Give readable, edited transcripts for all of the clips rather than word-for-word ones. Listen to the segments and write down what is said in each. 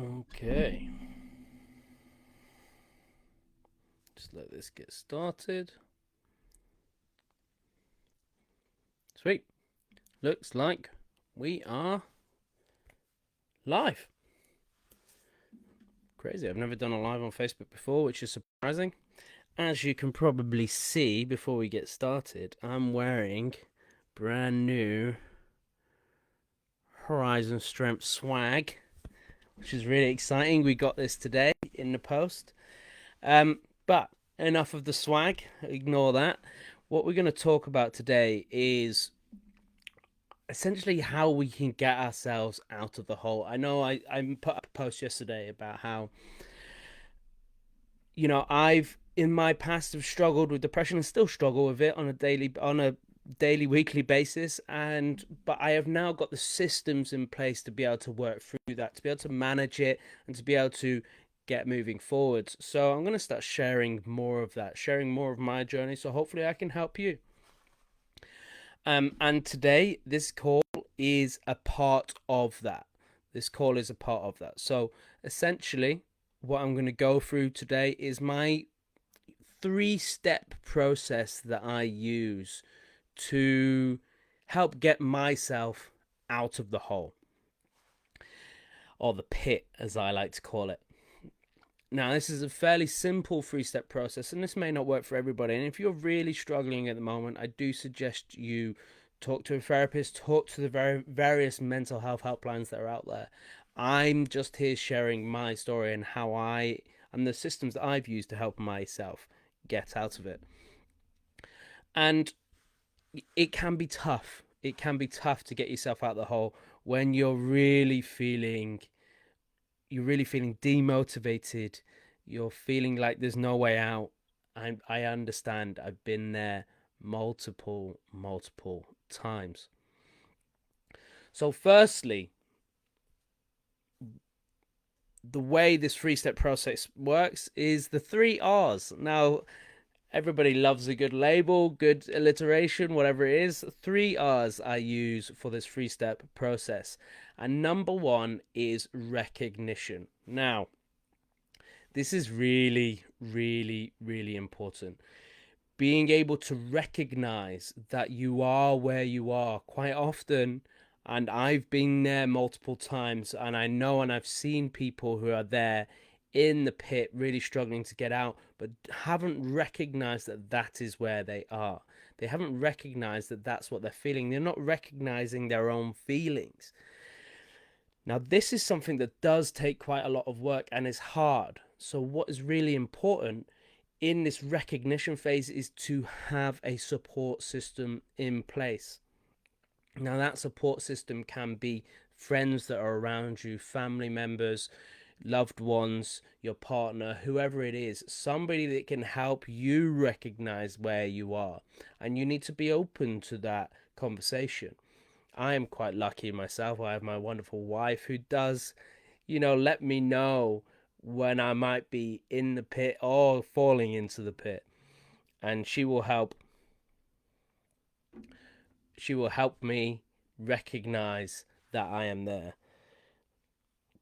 Okay, just let this get started. Sweet. Looks like we are live. Crazy. I've never done a live on Facebook before, which is surprising. As you can probably see before we get started, I'm wearing brand new Horizon Strength swag, which is really exciting. We got this today in the post. But enough of the swag, ignore that. What we're going to talk about today is essentially how we can get ourselves out of the hole. I know I put up a post yesterday about how, I've in my past have struggled with depression and still struggle with it on a daily weekly basis, and but I have now got the systems in place to be able to work through that, to be able to manage it, and to be able to get moving forwards. So I'm going to start sharing more of that, sharing more of my journey, so hopefully I can help you. And today this call is a part of that. This call is a part of that. So essentially what I'm going to go through today is my three-step process that I use to help get myself out of the hole, or the pit, as I like to call it. Now, this is a fairly simple three-step process, and this may not work for everybody. And if you're really struggling at the moment, I do suggest you talk to a therapist, talk to the various mental health helplines that are out there. I'm just here sharing my story and how I and the systems that I've used to help myself get out of it. And it can be tough. It can be tough to get yourself out of the hole when you're really feeling demotivated. You're feeling like there's no way out. I understand. I've been there multiple times. So, firstly, the way this three-step process works is the three R's. Now, everybody loves a good label, good alliteration, whatever it is. Three R's I use for this three-step process. And number one is recognition. Now, this is really important. Being able to recognize that you are where you are quite often. And I've been there multiple times, and I know and I've seen people who are there in the pit really struggling to get out, but haven't recognized that that is where they are. They haven't recognized that that's what they're feeling. They're not recognizing their own feelings. Now, this is something that does take quite a lot of work and is hard. So, what is really important in this recognition phase is to have a support system in place. Now, that support system can be friends that are around you, family members, loved ones, your partner, whoever it is, somebody that can help you recognize where you are. And you need to be open to that conversation. I am quite lucky myself. I have my wonderful wife who does, let me know when I might be in the pit or falling into the pit. And she will help me recognize that I am there.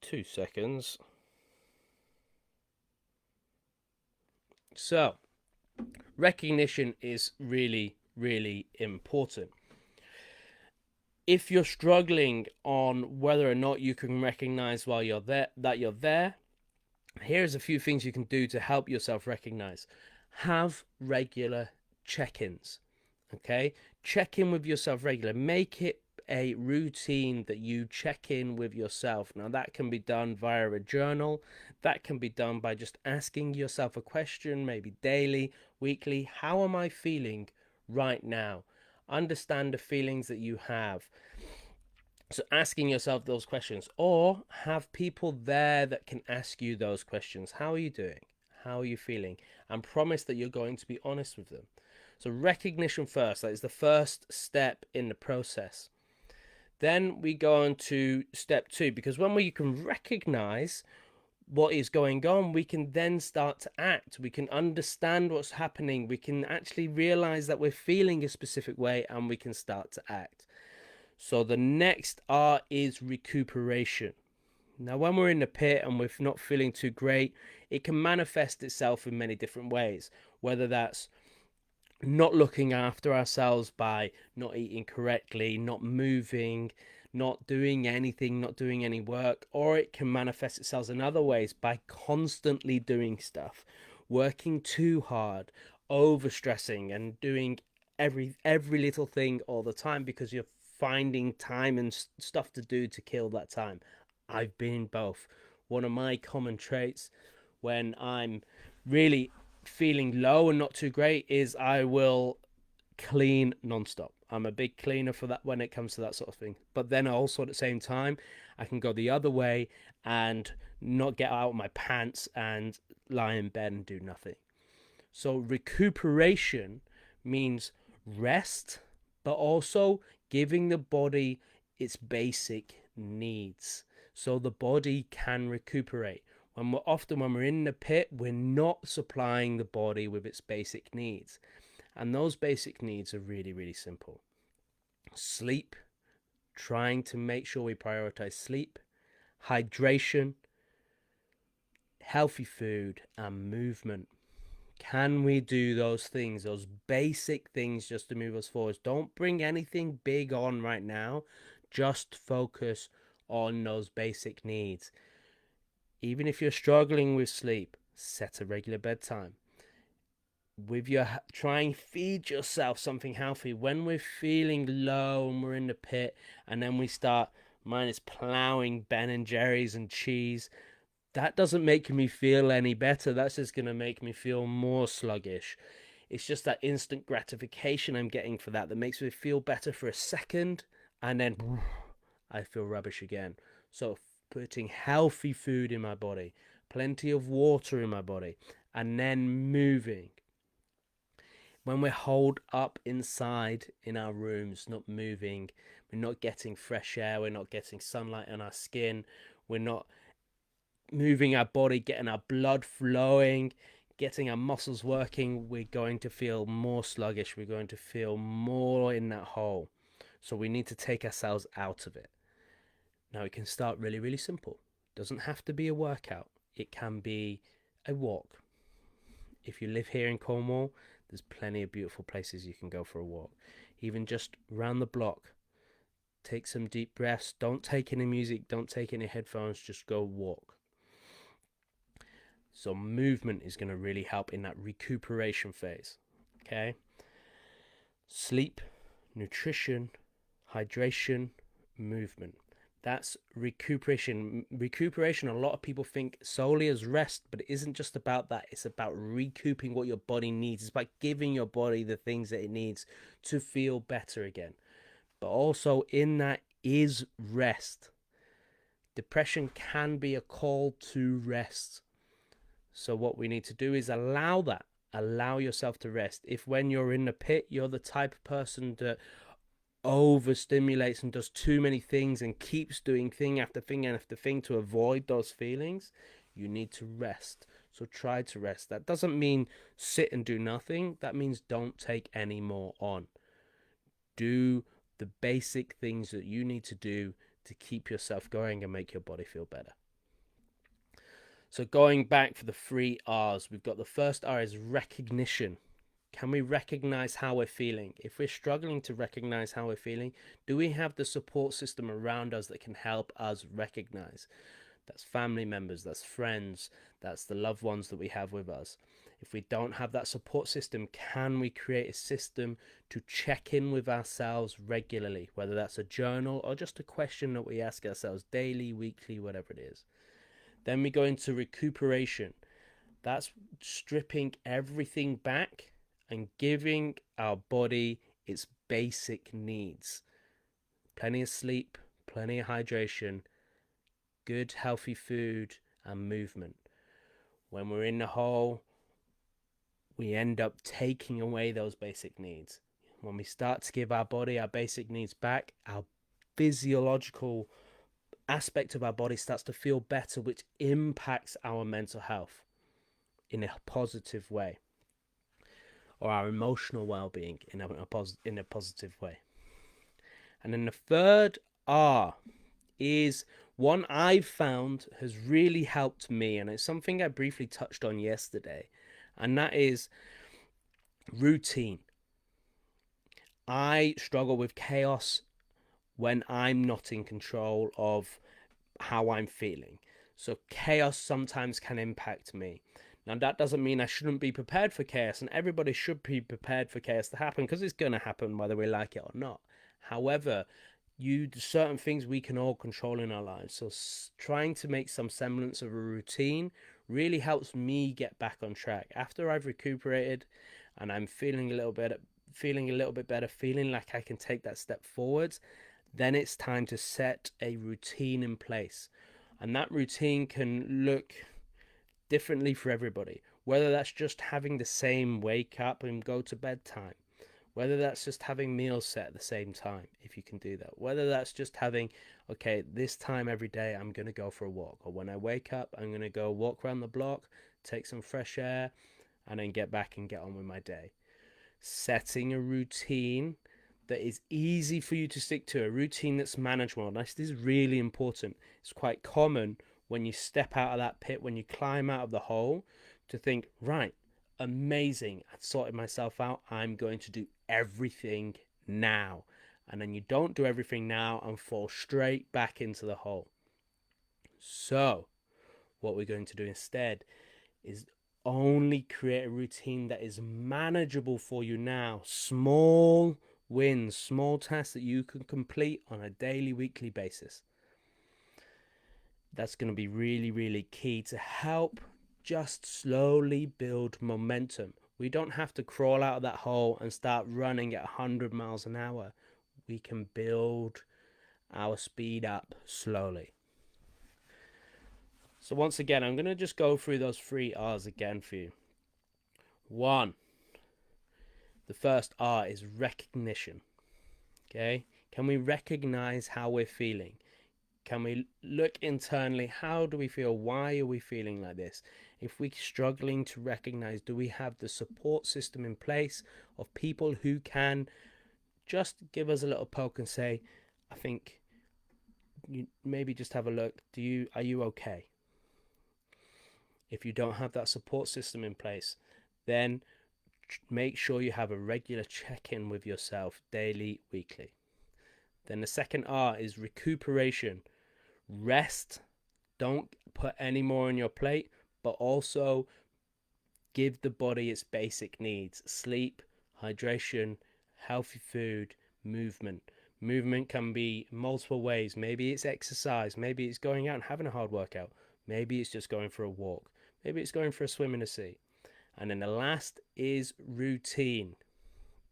2 seconds. So, recognition is really important. If you're struggling on whether or not you can recognize while you're there that you're there, here's a few things you can do to help yourself recognize. Have regular check-ins. Okay? Check in with yourself regular. Make it a routine that you check in with yourself. Now, that can be done via a journal. That can be done by just asking yourself a question, maybe daily, weekly. How am I feeling right now? Understand the feelings that you have. So, asking yourself those questions, or have people there that can ask you those questions. How are you doing? How are you feeling? And promise that you're going to be honest with them. So, recognition first. That is the first step in the process. Then we go on to step two, because when we can recognize what is going on, we can then start to act. We can understand what's happening. We can actually realize that we're feeling a specific way, and we can start to act. So the next R is recuperation. Now, when we're in the pit and we're not feeling too great, it can manifest itself in many different ways, whether that's not looking after ourselves by not eating correctly, not moving, not doing anything, not doing any work, or it can manifest itself in other ways by constantly doing stuff, working too hard, overstressing, and doing every little thing all the time because you're finding time and stuff to do to kill that time. I've been both. One of my common traits when I'm really feeling low and not too great is I will clean non-stop. I'm a big cleaner for that when it comes to that sort of thing. But then also at the same time, I can go the other way and not get out of my pants and lie in bed and do nothing. So recuperation means rest, but also giving the body its basic needs so the body can recuperate. When we're in the pit, we're not supplying the body with its basic needs. And those basic needs are really, really simple. Sleep, trying to make sure we prioritize sleep, hydration, healthy food, and movement. Can we do those things, those basic things just to move us forward? Don't bring anything big on right now. Just focus on those basic needs. Even if you're struggling with sleep, set a regular bedtime. With your try and feed yourself something healthy when we're feeling low and we're in the pit, and then we start, mine is plowing Ben and Jerry's and cheese. That doesn't make me feel any better. That's just going to make me feel more sluggish. It's just that instant gratification I'm getting for that makes me feel better for a second, and then I feel rubbish again. So putting healthy food in my body, plenty of water in my body, and then moving. When we're holed up inside in our rooms, not moving, we're not getting fresh air, we're not getting sunlight on our skin, we're not moving our body, getting our blood flowing, getting our muscles working, we're going to feel more sluggish. We're going to feel more in that hole. So we need to take ourselves out of it. Now it can start really, really simple. It doesn't have to be a workout. It can be a walk. If you live here in Cornwall, there's plenty of beautiful places you can go for a walk. Even just round the block. Take some deep breaths. Don't take any music. Don't take any headphones. Just go walk. So movement is going to really help in that recuperation phase. Okay. Sleep, nutrition, hydration, movement. That's recuperation. Recuperation, a lot of people think solely as rest, but it isn't just about that. It's about recouping what your body needs. It's about giving your body the things that it needs to feel better again. But also in that is rest. Depression can be a call to rest. So what we need to do is allow that. Allow yourself to rest. If when you're in the pit, you're the type of person that overstimulates and does too many things and keeps doing thing after thing after thing to avoid those feelings, you need to rest. So try to rest. That doesn't mean sit and do nothing. That means don't take any more on. Do the basic things that you need to do to keep yourself going and make your body feel better. So going back for the 3 R's, we've got the first R is recognition. Can we recognize how we're feeling? If we're struggling to recognize how we're feeling, do we have the support system around us that can help us recognize? That's family members, that's friends, that's the loved ones that we have with us. If we don't have that support system, can we create a system to check in with ourselves regularly, whether that's a journal or just a question that we ask ourselves daily, weekly, whatever it is? Then we go into recuperation. That's stripping everything back and giving our body its basic needs. Plenty of sleep, plenty of hydration, good healthy food, and movement. When we're in the hole, we end up taking away those basic needs. When we start to give our body our basic needs back, our physiological aspect of our body starts to feel better, which impacts our mental health in a positive way, or our emotional well-being in a positive way. And then the third R is One I've found has really helped me, and it's something I briefly touched on yesterday, and that is routine. I struggle with chaos when I'm not in control of how I'm feeling. So chaos sometimes can impact me. Now, that doesn't mean I shouldn't be prepared for chaos, and everybody should be prepared for chaos to happen because it's going to happen whether we like it or not. However, certain things we can all control in our lives. So trying to make some semblance of a routine really helps me get back on track after I've recuperated and I'm feeling a little bit better, feeling like I can take that step forwards. Then it's time to set a routine in place. And that routine can look differently for everybody. Whether that's just having the same wake up and go to bed time, whether that's just having meals set at the same time, if you can do that, whether that's just having, okay, this time every day I'm going to go for a walk, or when I wake up, I'm going to go walk around the block, take some fresh air, and then get back and get on with my day. Setting a routine that is easy for you to stick to, a routine that's manageable. This is really important. It's quite common when you step out of that pit, when you climb out of the hole, to think, right, amazing, I've sorted myself out, I'm going to do everything now. And then you don't do everything now and fall straight back into the hole. So what we're going to do instead is only create a routine that is manageable for you now. Small wins, small tasks that you can complete on a daily, weekly basis. That's going to be really, really key to help just slowly build momentum. We don't have to crawl out of that hole and start running at 100 miles an hour. We can build our speed up slowly. So once again, I'm going to just go through those 3 R's again for you. 1, the first R is recognition. Okay? Can we recognize how we're feeling? Can we look internally? How do we feel? Why are we feeling like this? If we're struggling to recognize, do we have the support system in place of people who can just give us a little poke and say, I think you maybe just have a look. Are you okay? If you don't have that support system in place, then make sure you have a regular check-in with yourself daily, weekly. Then the second R is recuperation. Rest. Don't put any more on your plate, but also give the body its basic needs: sleep, hydration, healthy food, movement. Movement can be multiple ways. Maybe it's exercise, maybe it's going out and having a hard workout, maybe it's just going for a walk, maybe it's going for a swim in the sea. And then the last is routine.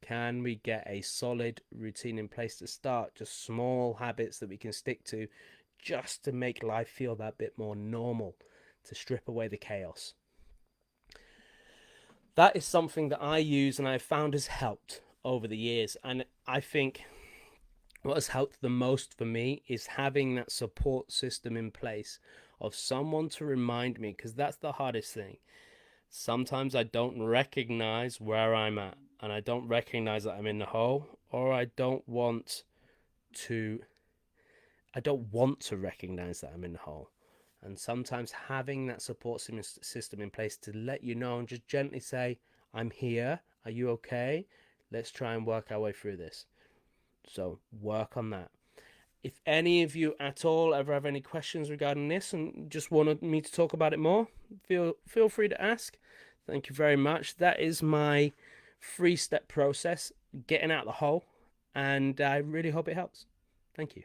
Can we get a solid routine in place to start? Just small habits that we can stick to just to make life feel that bit more normal, to strip away the chaos. That is something that I use and I've found has helped over the years. And I think what has helped the most for me is having that support system in place of someone to remind me, because that's the hardest thing. Sometimes I don't recognize where I'm at, and I don't recognize that I'm in the hole, or I don't want to recognize that I'm in the hole. And sometimes having that support system in place to let you know and just gently say, I'm here, are you okay? Let's try and work our way through this. So work on that. If any of you at all ever have any questions regarding this and just wanted me to talk about it more, feel free to ask. Thank you very much. That is my 3-step process, getting out the hole, and I really hope it helps. Thank you.